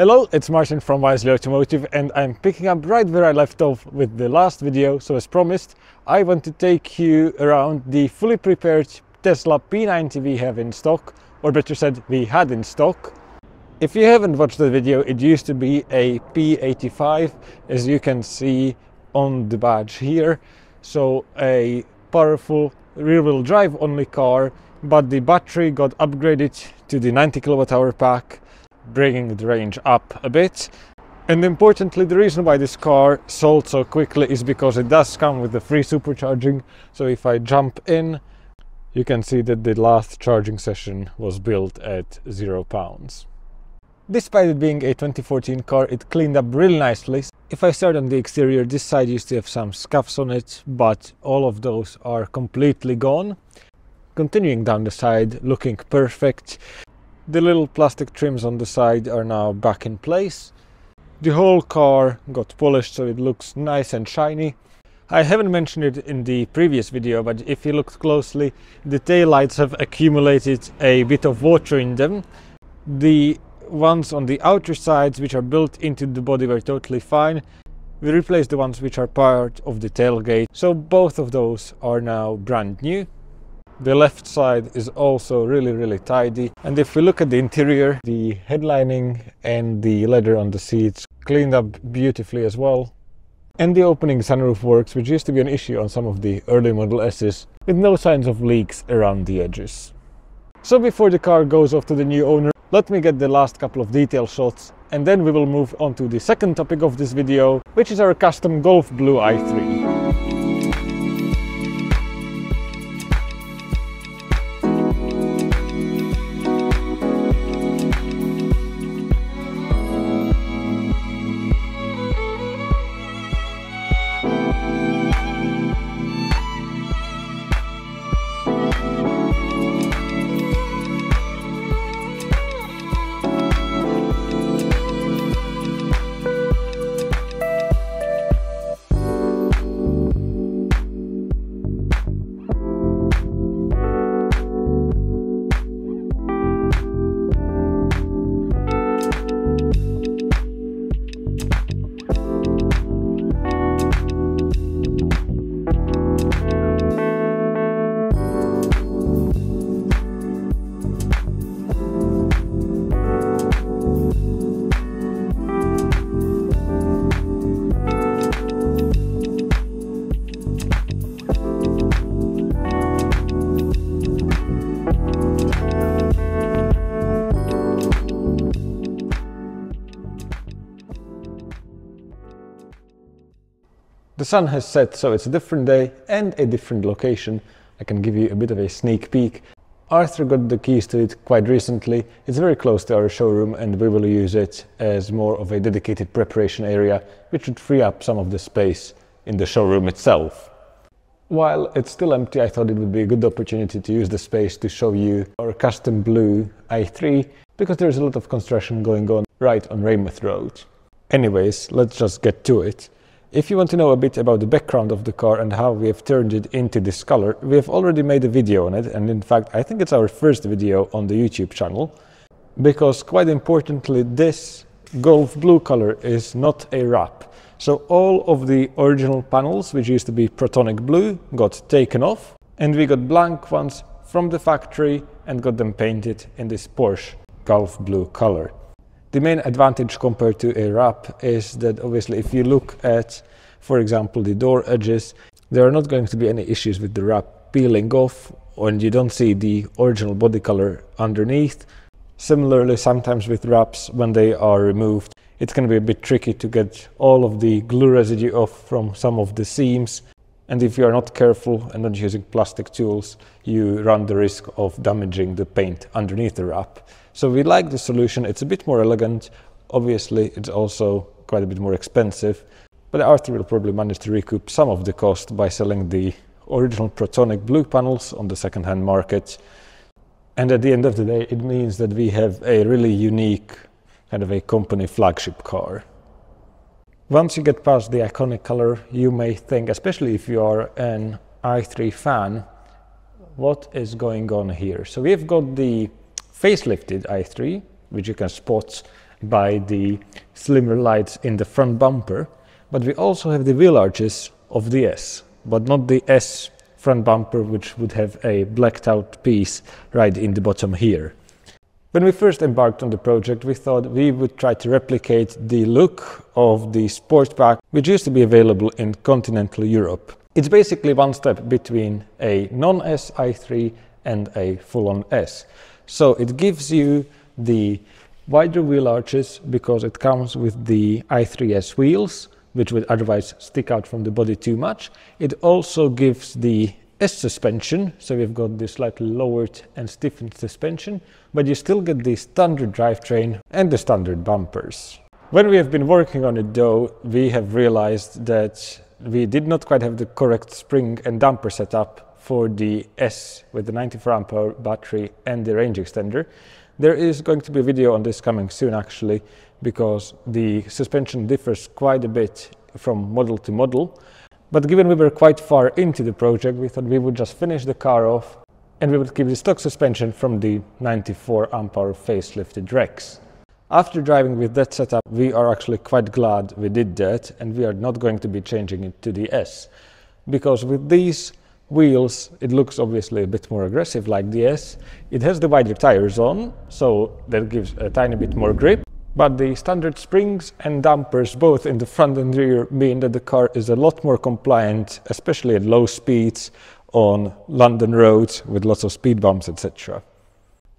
Hello, it's Martin from Wisely Automotive, and I'm picking up right where I left off with the last video. So as promised, I want to take you around the fully prepared Tesla P90 we have in stock, or better said, we had in stock. If you haven't watched the video, it used to be a P85, as you can see on the badge here. So a powerful rear-wheel drive only car, but the battery got upgraded to the 90 kWh pack, bringing the range up a bit. And importantly, the reason why this car sold so quickly is because it does come with the free supercharging. So if I jump in, you can see that the last charging session was built at £0. Despite it being a 2014 car, it cleaned up really nicely. If I start on the exterior, this side used to have some scuffs on it, but all of those are completely gone. Continuing down the side, looking perfect. The little plastic trims on the side are now back in place. The whole car got polished, so it looks nice and shiny. I haven't mentioned it in the previous video, but if you look closely, the taillights have accumulated a bit of water in them. The ones on the outer sides, which are built into the body, were totally fine. We replaced the ones which are part of the tailgate, so both of those are now brand new. The left side is also really tidy, and if we look at the interior, the headlining and the leather on the seats cleaned up beautifully as well. And the opening sunroof works, which used to be an issue on some of the early Model S's, with no signs of leaks around the edges. So before the car goes off to the new owner, let me get the last couple of detail shots, and then we will move on to the second topic of this video, which is our custom Golf Blue i3. The sun has set, so it's a different day and a different location. I can give you a bit of a sneak peek. Arthur got the keys to it quite recently. It's very close to our showroom, and we will use it as more of a dedicated preparation area, which would free up some of the space in the showroom itself. While it's still empty, I thought it would be a good opportunity to use the space to show you our custom blue i3, because there's a lot of construction going on right on Weymouth Road. Anyways, let's just get to it. If you want to know a bit about the background of the car and how we have turned it into this color, we have already made a video on it, and in fact I think it's our first video on the YouTube channel, because quite importantly, this Golf Blue color is not a wrap. So all of the original panels, which used to be Protonic Blue, got taken off, and we got blank ones from the factory and got them painted in this Porsche Golf Blue color. The main advantage compared to a wrap is that obviously if you look at, for example, the door edges, there are not going to be any issues with the wrap peeling off, and you don't see the original body color underneath. Similarly, sometimes with wraps, when they are removed, it's going to be a bit tricky to get all of the glue residue off from some of the seams. And if you are not careful and not using plastic tools, you run the risk of damaging the paint underneath the wrap. So we like the solution. It's a bit more elegant. Obviously, it's also quite a bit more expensive, but Arthur will probably manage to recoup some of the cost by selling the original Protonic Blue panels on the second-hand market. And at the end of the day, it means that we have a really unique kind of a company flagship car. Once you get past the iconic color, you may think, especially if you are an i3 fan, what is going on here? So we've got the facelifted i3, which you can spot by the slimmer lights in the front bumper, but we also have the wheel arches of the S, but not the S front bumper, which would have a blacked out piece right in the bottom here. When we first embarked on the project, we thought we would try to replicate the look of the Sportback, which used to be available in continental Europe. It's basically one step between a non-S i3 and a full-on S. So it gives you the wider wheel arches because it comes with the i3S wheels, which would otherwise stick out from the body too much. It also gives the S suspension, so we've got this slightly lowered and stiffened suspension, but you still get the standard drivetrain and the standard bumpers. When we have been working on it though, we have realized that we did not quite have the correct spring and damper setup for the S with the 94 amp hour battery and the range extender. There is going to be a video on this coming soon actually, because the suspension differs quite a bit from model to model. But given we were quite far into the project, we thought we would just finish the car off and we would keep the stock suspension from the 94 amp hour facelifted Rex. After driving with that setup, we are actually quite glad we did that, and we are not going to be changing it to the S. Because with these wheels, it looks obviously a bit more aggressive like the S. It has the wider tires on, so that gives a tiny bit more grip. But the standard springs and dampers, both in the front and rear, mean that the car is a lot more compliant, especially at low speeds on London roads with lots of speed bumps, etc.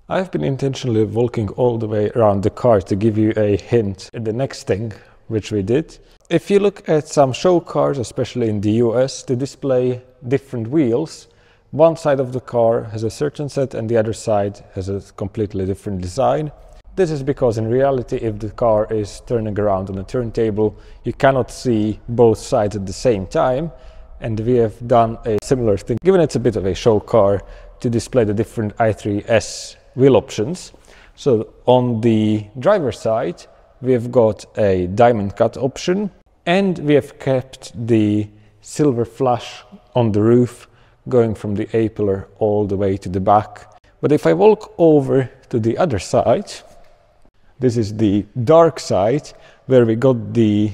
I've been intentionally walking all the way around the car to give you a hint at the next thing, which we did. If you look at some show cars, especially in the US, to display different wheels, one side of the car has a certain set and the other side has a completely different design. This is because in reality, if the car is turning around on a turntable, you cannot see both sides at the same time. And we have done a similar thing, given it's a bit of a show car, to display the different i3S wheel options. So on the driver's side, we have got a diamond cut option, and we have kept the silver flash on the roof going from the A-pillar all the way to the back. But if I walk over to the other side, this is the dark side where we got the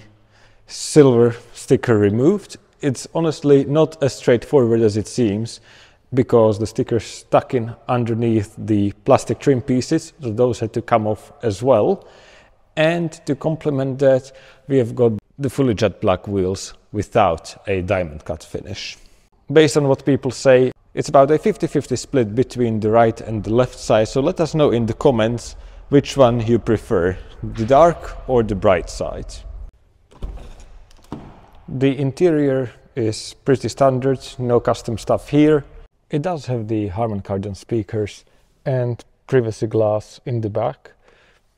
silver sticker removed. It's honestly not as straightforward as it seems, because the sticker's stuck in underneath the plastic trim pieces, so those had to come off as well. And to complement that, we have got the fully jet black wheels without a diamond cut finish. Based on what people say, it's about a 50-50 split between the right and the left side, so let us know in the comments which one you prefer, the dark or the bright side. The interior is pretty standard, no custom stuff here. It does have the Harman Kardon speakers and privacy glass in the back.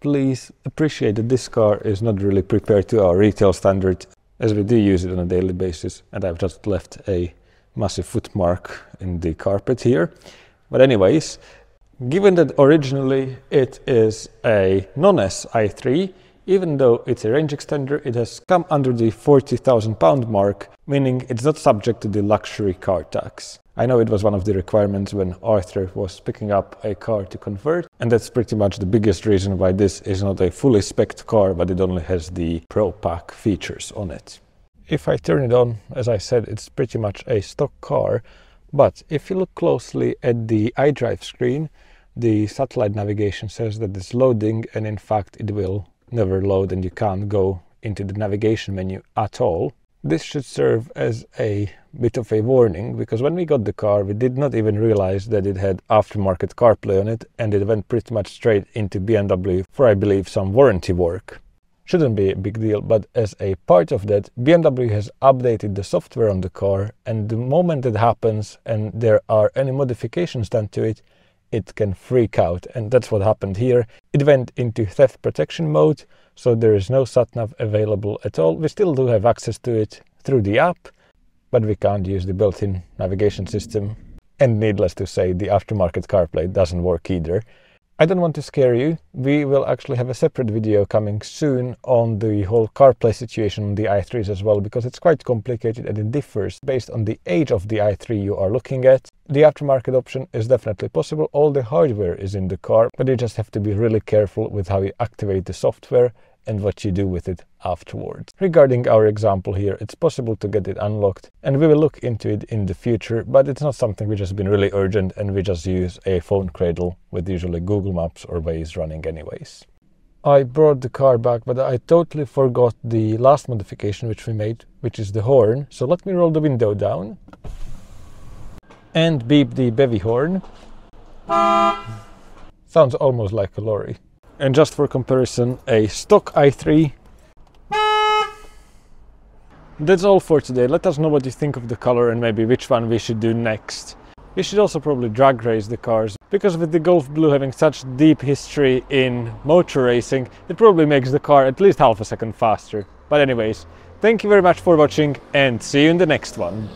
Please appreciate that this car is not really prepared to our retail standard, as we do use it on a daily basis, and I've just left a massive foot mark in the carpet here. But anyways, given that originally it is a non-S i3, even though it's a range extender, it has come under the £40,000 mark, meaning it's not subject to the luxury car tax. I know it was one of the requirements when Arthur was picking up a car to convert, and that's pretty much the biggest reason why this is not a fully spec'd car, but it only has the Pro Pack features on it. If I turn it on, as I said, it's pretty much a stock car, but if you look closely at the iDrive screen, the satellite navigation says that it's loading, and in fact it will never load and you can't go into the navigation menu at all. This should serve as a bit of a warning, because when we got the car we did not even realize that it had aftermarket CarPlay on it, and it went pretty much straight into BMW for, I believe, some warranty work. Shouldn't be a big deal, but as a part of that, BMW has updated the software on the car, and the moment it happens and there are any modifications done to it, it can freak out, and that's what happened here. It went into theft protection mode, so there is no sat-nav available at all. We still do have access to it through the app, but we can't use the built-in navigation system. And needless to say, the aftermarket CarPlay doesn't work either. I don't want to scare you. We will actually have a separate video coming soon on the whole CarPlay situation on the i3s as well, because it's quite complicated and it differs based on the age of the i3 you are looking at. The aftermarket option is definitely possible. All the hardware is in the car, but you just have to be really careful with how you activate the software and what you do with it afterwards. Regarding our example here, it's possible to get it unlocked, and we will look into it in the future, but it's not something which has been really urgent, and we just use a phone cradle with usually Google Maps or Waze running anyways. I brought the car back, but I totally forgot the last modification which we made, which is the horn. So let me roll the window down and beep the bevy horn. Sounds almost like a lorry. And just for comparison, a stock i3. That's all for today. Let us know what you think of the color and maybe which one we should do next. We should also probably drag race the cars, because with the Golf Blue having such deep history in motor racing, it probably makes the car at least half a second faster. But anyways, thank you very much for watching and see you in the next one.